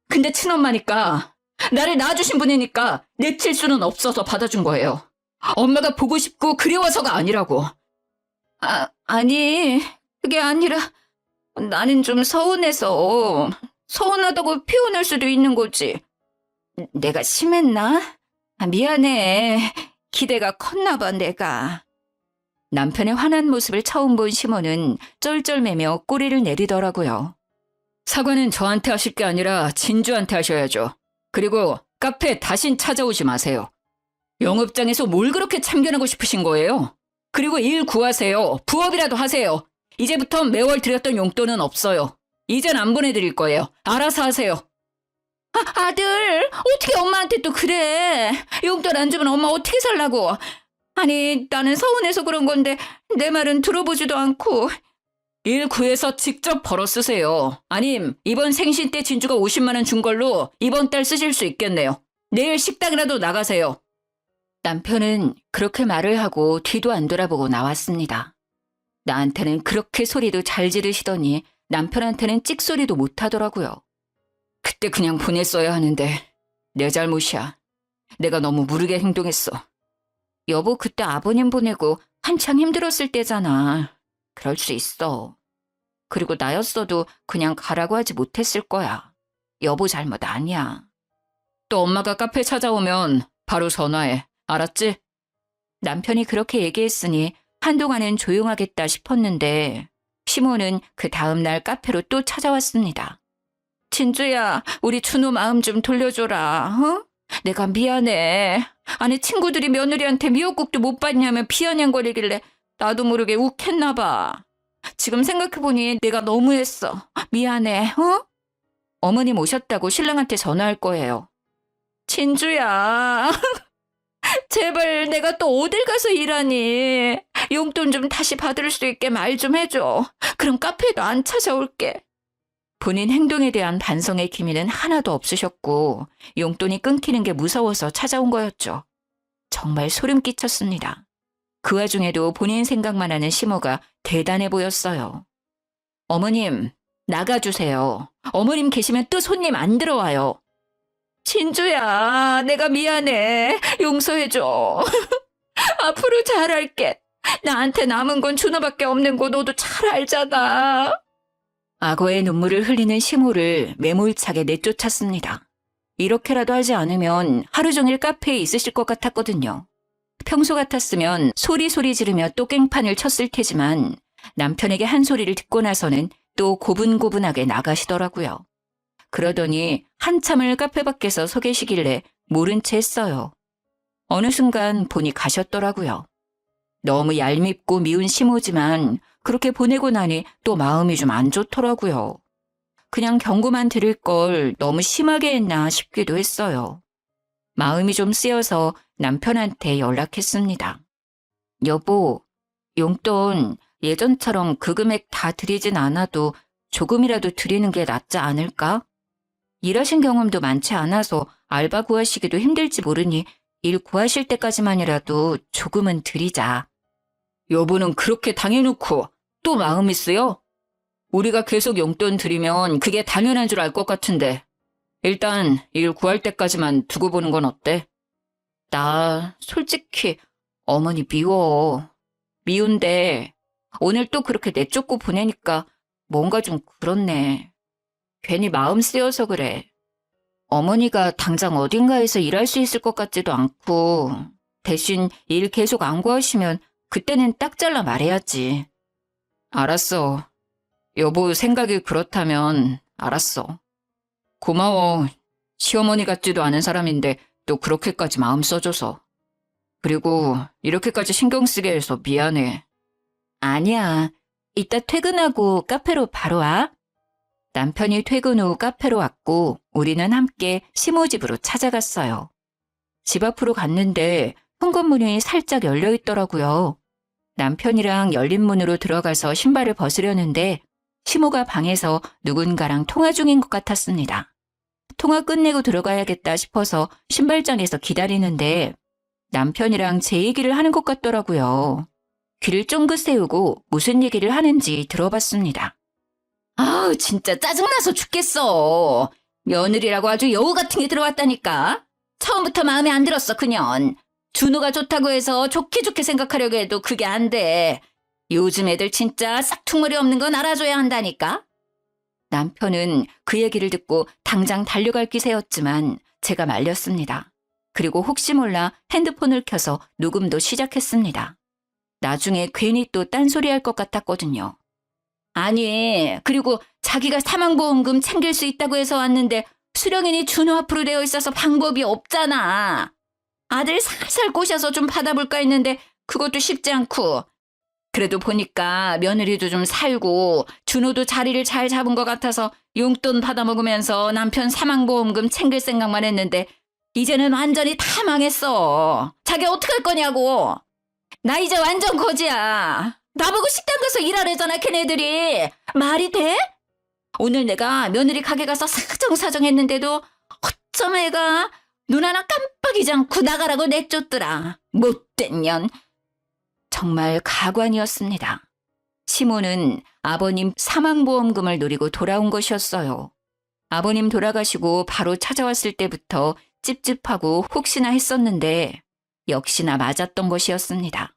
근데 친엄마니까, 나를 낳아주신 분이니까 내칠 수는 없어서 받아준 거예요. 엄마가 보고 싶고 그리워서가 아니라고. 아니, 그게 아니라 나는 좀 서운해서 서운하다고 표현할 수도 있는 거지. 내가 심했나? 미안해. 기대가 컸나 봐, 내가. 남편의 화난 모습을 처음 본 시모는 쩔쩔매며 꼬리를 내리더라고요. 사과는 저한테 하실 게 아니라 진주한테 하셔야죠. 그리고 카페에 다신 찾아오지 마세요. 영업장에서 뭘 그렇게 참견하고 싶으신 거예요? 그리고 일 구하세요. 부업이라도 하세요. 이제부터 매월 드렸던 용돈은 없어요. 이젠 안 보내드릴 거예요. 알아서 하세요. 아들, 어떻게 엄마한테 또 그래? 용돈 안 주면 엄마 어떻게 살라고? 아니, 나는 서운해서 그런 건데 내 말은 들어보지도 않고. 일 구해서 직접 벌어 쓰세요. 아님 이번 생신 때 진주가 50만 원 준 걸로 이번 달 쓰실 수 있겠네요. 내일 식당이라도 나가세요. 남편은 그렇게 말을 하고 뒤도 안 돌아보고 나왔습니다. 나한테는 그렇게 소리도 잘 지르시더니 남편한테는 찍소리도 못 하더라고요. 그때 그냥 보냈어야 하는데 내 잘못이야. 내가 너무 무르게 행동했어. 여보, 그때 아버님 보내고 한창 힘들었을 때잖아. 그럴 수 있어. 그리고 나였어도 그냥 가라고 하지 못했을 거야. 여보 잘못 아니야. 또 엄마가 카페 찾아오면 바로 전화해. 알았지? 남편이 그렇게 얘기했으니 한동안은 조용하겠다 싶었는데 시모는 그 다음날 카페로 또 찾아왔습니다. 진주야, 우리 준호 마음 좀 돌려줘라. 어? 내가 미안해. 아니, 친구들이 며느리한테 미역국도 못 받냐며 비아냥거리길래 나도 모르게 욱했나 봐. 지금 생각해보니 내가 너무했어. 미안해. 어? 어머님 오셨다고 신랑한테 전화할 거예요. 진주야. 제발 내가 또 어딜 가서 일하니. 용돈 좀 다시 받을 수 있게 말 좀 해줘. 그럼 카페에도 안 찾아올게. 본인 행동에 대한 반성의 기미는 하나도 없으셨고 용돈이 끊기는 게 무서워서 찾아온 거였죠. 정말 소름 끼쳤습니다. 그 와중에도 본인 생각만 하는 시모가 대단해 보였어요. 어머님, 나가주세요. 어머님 계시면 또 손님 안 들어와요. 진주야, 내가 미안해. 용서해줘. 앞으로 잘할게. 나한테 남은 건 준호밖에 없는 거 너도 잘 알잖아. 악어의 눈물을 흘리는 시모를 매몰차게 내쫓았습니다. 이렇게라도 하지 않으면 하루 종일 카페에 있으실 것 같았거든요. 평소 같았으면 소리 지르며 또 깽판을 쳤을 테지만 남편에게 한 소리를 듣고 나서는 또 고분고분하게 나가시더라고요. 그러더니 한참을 카페 밖에서 서 계시길래 모른 채 했어요. 어느 순간 보니 가셨더라고요. 너무 얄밉고 미운 시모지만 그렇게 보내고 나니 또 마음이 좀 안 좋더라고요. 그냥 경고만 드릴 걸 너무 심하게 했나 싶기도 했어요. 마음이 좀 쓰여서 남편한테 연락했습니다. 여보, 용돈 예전처럼 그 금액 다 드리진 않아도 조금이라도 드리는 게 낫지 않을까? 일하신 경험도 많지 않아서 알바 구하시기도 힘들지 모르니 일 구하실 때까지만이라도 조금은 드리자. 여보는 그렇게 당해놓고 또 마음이 쓰여? 우리가 계속 용돈 드리면 그게 당연한 줄 알 것 같은데 일단 일 구할 때까지만 두고 보는 건 어때? 나 솔직히 어머니 미워. 미운데 오늘 또 그렇게 내쫓고 보내니까 뭔가 좀 그렇네. 괜히 마음 쓰여서 그래. 어머니가 당장 어딘가에서 일할 수 있을 것 같지도 않고 대신 일 계속 안 구하시면 그때는 딱 잘라 말해야지. 알았어. 여보 생각이 그렇다면 알았어. 고마워. 시어머니 같지도 않은 사람인데 또 그렇게까지 마음 써줘서. 그리고 이렇게까지 신경 쓰게 해서 미안해. 아니야. 이따 퇴근하고 카페로 바로 와. 남편이 퇴근 후 카페로 왔고 우리는 함께 시모 집으로 찾아갔어요. 집 앞으로 갔는데 현관문이 살짝 열려 있더라고요. 남편이랑 열린 문으로 들어가서 신발을 벗으려는데 시모가 방에서 누군가랑 통화 중인 것 같았습니다. 통화 끝내고 들어가야겠다 싶어서 신발장에서 기다리는데 남편이랑 제 얘기를 하는 것 같더라고요. 귀를 쫑긋 세우고 무슨 얘기를 하는지 들어봤습니다. 아우, 진짜 짜증나서 죽겠어. 며느리라고 아주 여우 같은 게 들어왔다니까. 처음부터 마음에 안 들었어, 그년. 준호가 좋다고 해서 좋게 좋게 생각하려고 해도 그게 안 돼. 요즘 애들 진짜 싹퉁머리 없는 건 알아줘야 한다니까. 남편은 그 얘기를 듣고 당장 달려갈 기세였지만 제가 말렸습니다. 그리고 혹시 몰라 핸드폰을 켜서 녹음도 시작했습니다. 나중에 괜히 또 딴소리할 것 같았거든요. 아니, 그리고 자기가 사망보험금 챙길 수 있다고 해서 왔는데 수령인이 준호 앞으로 되어 있어서 방법이 없잖아. 아들 살살 꼬셔서 좀 받아볼까 했는데 그것도 쉽지 않고. 그래도 보니까 며느리도 좀 살고 준호도 자리를 잘 잡은 것 같아서 용돈 받아먹으면서 남편 사망보험금 챙길 생각만 했는데 이제는 완전히 다 망했어. 자기 어떡할 거냐고. 나 이제 완전 거지야. 나보고 식당 가서 일하래잖아, 걔네들이. 말이 돼? 오늘 내가 며느리 가게 가서 사정사정 했는데도 어쩜 애가 눈 하나 깜빡이지 않고 나가라고 내쫓더라. 못된 년. 정말 가관이었습니다. 시모는 아버님 사망보험금을 노리고 돌아온 것이었어요. 아버님 돌아가시고 바로 찾아왔을 때부터 찝찝하고 혹시나 했었는데 역시나 맞았던 것이었습니다.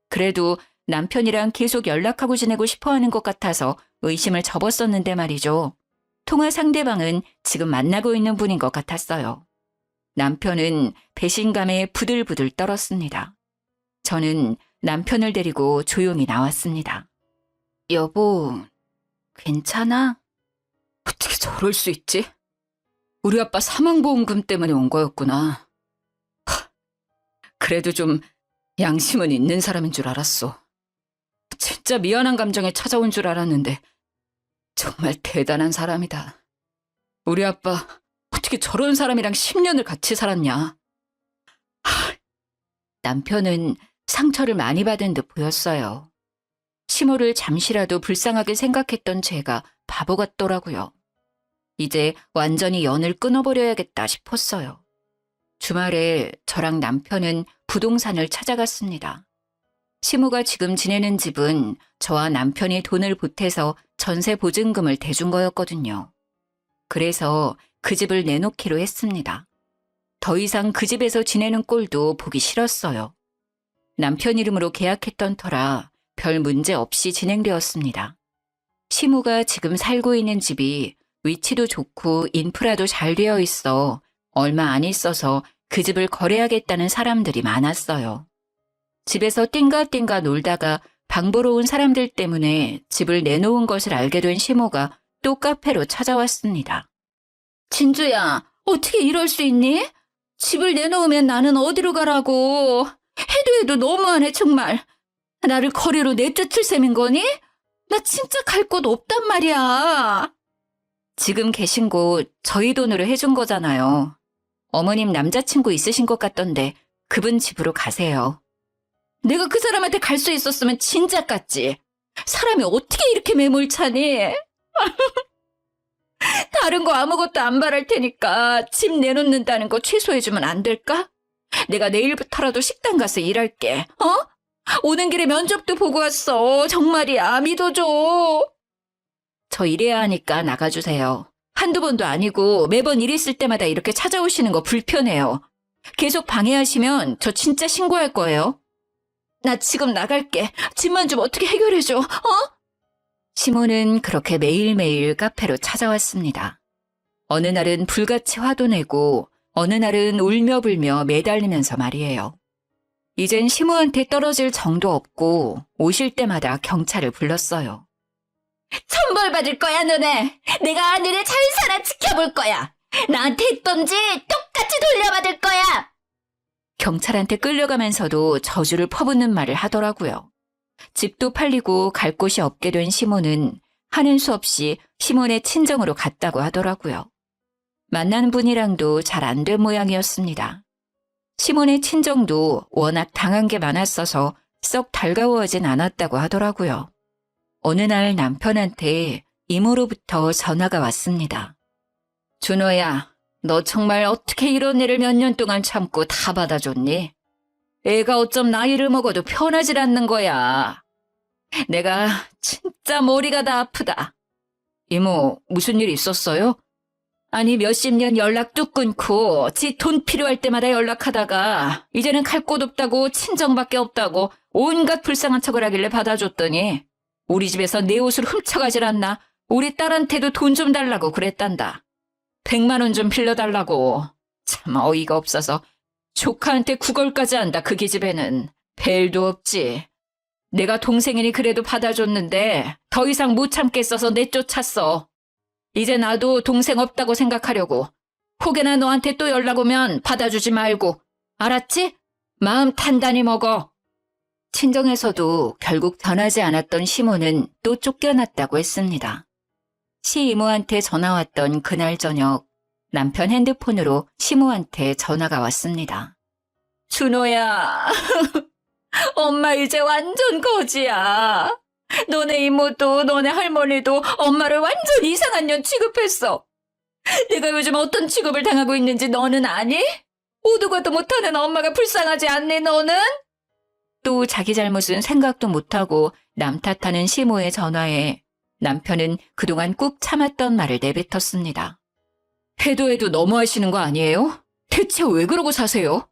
그래도 남편이랑 계속 연락하고 지내고 싶어하는 것 같아서 의심을 접었었는데 말이죠. 통화 상대방은 지금 만나고 있는 분인 것 같았어요. 남편은 배신감에 부들부들 떨었습니다. 저는 남편을 데리고 조용히 나왔습니다. 여보, 괜찮아? 어떻게 저럴 수 있지? 우리 아빠 사망보험금 때문에 온 거였구나. 그래도 좀 양심은 있는 사람인 줄 알았어. 진짜 미안한 감정에 찾아온 줄 알았는데 정말 대단한 사람이다. 우리 아빠 어떻게 저런 사람이랑 10년을 같이 살았냐. 남편은 상처를 많이 받은 듯 보였어요. 시모를 잠시라도 불쌍하게 생각했던 제가 바보 같더라고요. 이제 완전히 연을 끊어버려야겠다 싶었어요. 주말에 저랑 남편은 부동산을 찾아갔습니다. 시모가 지금 지내는 집은 저와 남편이 돈을 보태서 전세 보증금을 대준 거였거든요. 그래서 그 집을 내놓기로 했습니다. 더 이상 그 집에서 지내는 꼴도 보기 싫었어요. 남편 이름으로 계약했던 터라 별 문제 없이 진행되었습니다. 시모가 지금 살고 있는 집이 위치도 좋고 인프라도 잘 되어 있어 얼마 안 있어서 그 집을 거래하겠다는 사람들이 많았어요. 집에서 띵가띵가 놀다가 방 보러 온 사람들 때문에 집을 내놓은 것을 알게 된 시모가 또 카페로 찾아왔습니다. 진주야, 어떻게 이럴 수 있니? 집을 내놓으면 나는 어디로 가라고. 해도 너무하네, 정말. 나를 거리로 내쫓을 셈인 거니? 나 진짜 갈 곳 없단 말이야. 지금 계신 곳 저희 돈으로 해준 거잖아요. 어머님 남자친구 있으신 것 같던데 그분 집으로 가세요. 내가 그 사람한테 갈 수 있었으면 진작 갔지. 사람이 어떻게 이렇게 매몰차니? 다른 거 아무것도 안 바랄 테니까 집 내놓는다는 거 취소해주면 안 될까? 내가 내일부터라도 식당 가서 일할게. 오는 길에 면접도 보고 왔어. 정말이야. 믿어줘. 저 일해야 하니까 나가주세요. 한두 번도 아니고 매번 일 있을 때마다 이렇게 찾아오시는 거 불편해요. 계속 방해하시면 저 진짜 신고할 거예요. 나 지금 나갈게. 집만 좀 어떻게 해결해줘. 시모는 그렇게 매일매일 카페로 찾아왔습니다. 어느 날은 불같이 화도 내고 어느 날은 울며불며 매달리면서 말이에요. 이젠 시모한테 떨어질 정도 없고 오실 때마다 경찰을 불렀어요. 천벌 받을 거야, 너네. 내가 아내를 잘 살아 지켜볼 거야. 나한테 했던지 똑같이 돌려받을 거야. 경찰한테 끌려가면서도 저주를 퍼붓는 말을 하더라고요. 집도 팔리고 갈 곳이 없게 된 시모는 하는 수 없이 시몬의 친정으로 갔다고 하더라고요. 만나는 분이랑도 잘 안 된 모양이었습니다. 시몬의 친정도 워낙 당한 게 많았어서 썩 달가워하진 않았다고 하더라고요. 어느 날 남편한테 이모로부터 전화가 왔습니다. 준호야, 너 정말 어떻게 이런 애를 몇 년 동안 참고 다 받아줬니? 애가 어쩜 나이를 먹어도 편하질 않는 거야. 내가 진짜 머리가 다 아프다. 이모, 무슨 일 있었어요? 아니 몇십 년 연락 뚝 끊고 지 돈 필요할 때마다 연락하다가 이제는 갈 곳 없다고 친정밖에 없다고 온갖 불쌍한 척을 하길래 받아줬더니 우리 집에서 내 옷을 훔쳐가질 않나 우리 딸한테도 돈 좀 달라고 그랬단다. 100만 원 좀 빌려달라고. 참 어이가 없어서 조카한테 구걸까지 한다. 그 기집애는 벨도 없지. 내가 동생이니 그래도 받아줬는데 더 이상 못 참겠어서 내쫓았어. 이제 나도 동생 없다고 생각하려고. 혹여나 너한테 또 연락 오면 받아주지 말고. 알았지? 마음 단단히 먹어. 친정에서도 결국 변하지 않았던 시모는 또 쫓겨났다고 했습니다. 시이모한테 전화 왔던 그날 저녁 남편 핸드폰으로 시모한테 전화가 왔습니다. 준호야, 엄마 이제 완전 거지야. 너네 이모도 너네 할머니도 엄마를 완전 이상한 년 취급했어. 내가 요즘 어떤 취급을 당하고 있는지 너는 아니? 오도 가도 못하는 엄마가 불쌍하지 않니 너는? 또 자기 잘못은 생각도 못하고 남 탓하는 시모의 전화에 남편은 그동안 꾹 참았던 말을 내뱉었습니다. 해도 너무하시는 거 아니에요? 대체 왜 그러고 사세요?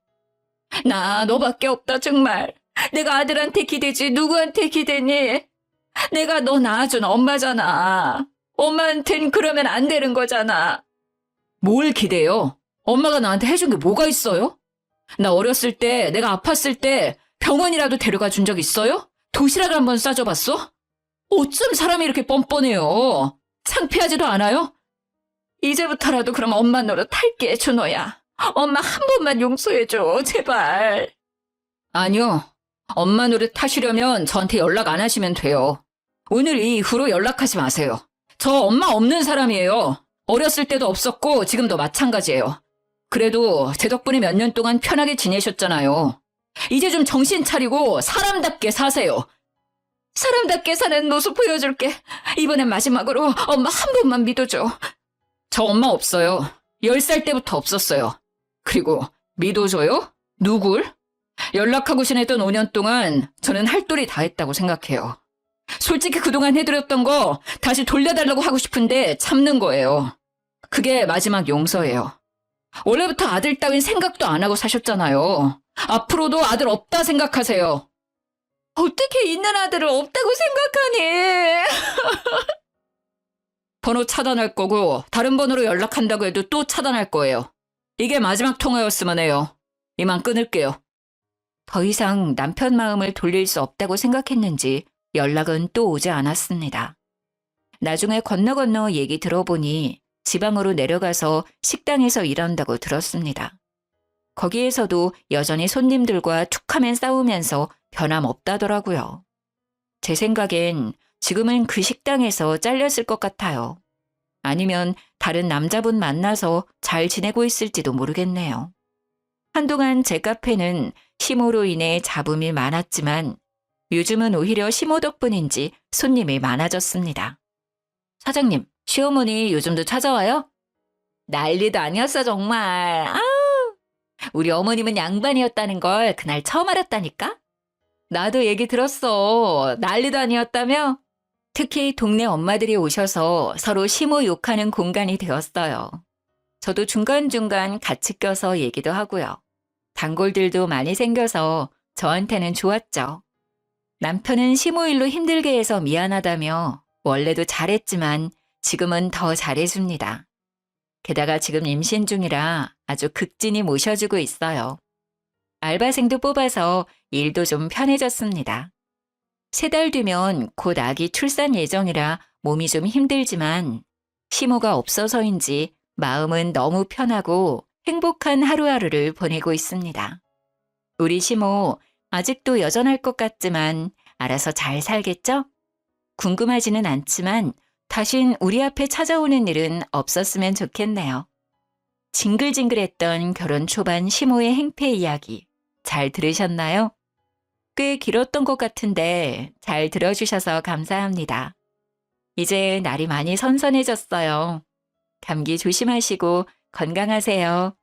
나 너밖에 없다 정말. 내가 아들한테 기대지 누구한테 기대니? 내가 너 낳아준 엄마잖아. 엄마한텐 그러면 안 되는 거잖아. 뭘 기대요? 엄마가 나한테 해준 게 뭐가 있어요? 나 어렸을 때 내가 아팠을 때 병원이라도 데려가 준 적 있어요? 도시락을 한번 싸줘봤어? 어쩜 사람이 이렇게 뻔뻔해요? 창피하지도 않아요? 이제부터라도 그럼 엄마 노릇 할게, 준호야. 엄마 한 번만 용서해줘, 제발. 아니요. 엄마 노릇 하시려면 저한테 연락 안 하시면 돼요. 오늘 이후로 연락하지 마세요. 저 엄마 없는 사람이에요. 어렸을 때도 없었고 지금도 마찬가지예요. 그래도 제 덕분에 몇 년 동안 편하게 지내셨잖아요. 이제 좀 정신 차리고 사람답게 사세요. 사람답게 사는 모습 보여줄게. 이번엔 마지막으로 엄마 한 번만 믿어줘. 저 엄마 없어요. 10살 때부터 없었어요. 그리고 믿어줘요? 누굴? 연락하고 지냈던 5년 동안 저는 할 도리 다 했다고 생각해요. 솔직히 그동안 해드렸던 거 다시 돌려달라고 하고 싶은데 참는 거예요. 그게 마지막 용서예요. 원래부터 아들 따윈 생각도 안 하고 사셨잖아요. 앞으로도 아들 없다 생각하세요. 어떻게 있는 아들을 없다고 생각하니? 번호 차단할 거고 다른 번호로 연락한다고 해도 또 차단할 거예요. 이게 마지막 통화였으면 해요. 이만 끊을게요. 더 이상 남편 마음을 돌릴 수 없다고 생각했는지 연락은 또 오지 않았습니다. 나중에 건너 얘기 들어보니 지방으로 내려가서 식당에서 일한다고 들었습니다. 거기에서도 여전히 손님들과 툭하면 싸우면서 변함없다더라고요. 제 생각엔 지금은 그 식당에서 잘렸을 것 같아요. 아니면 다른 남자분 만나서 잘 지내고 있을지도 모르겠네요. 한동안 제 카페는 시모로 인해 잡음이 많았지만 요즘은 오히려 시모 덕분인지 손님이 많아졌습니다. 사장님, 시어머니 요즘도 찾아와요? 난리도 아니었어 정말. 아우, 우리 어머님은 양반이었다는 걸 그날 처음 알았다니까? 나도 얘기 들었어. 난리도 아니었다며? 특히 동네 엄마들이 오셔서 서로 시모 욕하는 공간이 되었어요. 저도 중간중간 같이 껴서 얘기도 하고요. 단골들도 많이 생겨서 저한테는 좋았죠. 남편은 시모 일로 힘들게 해서 미안하다며 원래도 잘했지만 지금은 더 잘해줍니다. 게다가 지금 임신 중이라 아주 극진히 모셔주고 있어요. 알바생도 뽑아서 일도 좀 편해졌습니다. 3달 뒤면 곧 아기 출산 예정이라 몸이 좀 힘들지만 시모가 없어서인지 마음은 너무 편하고 행복한 하루하루를 보내고 있습니다. 우리 시모 아직도 여전할 것 같지만 알아서 잘 살겠죠? 궁금하지는 않지만 다신 우리 앞에 찾아오는 일은 없었으면 좋겠네요. 징글징글했던 결혼 초반 시모의 행패 이야기 잘 들으셨나요? 꽤 길었던 것 같은데 잘 들어주셔서 감사합니다. 이제 날이 많이 선선해졌어요. 감기 조심하시고 건강하세요.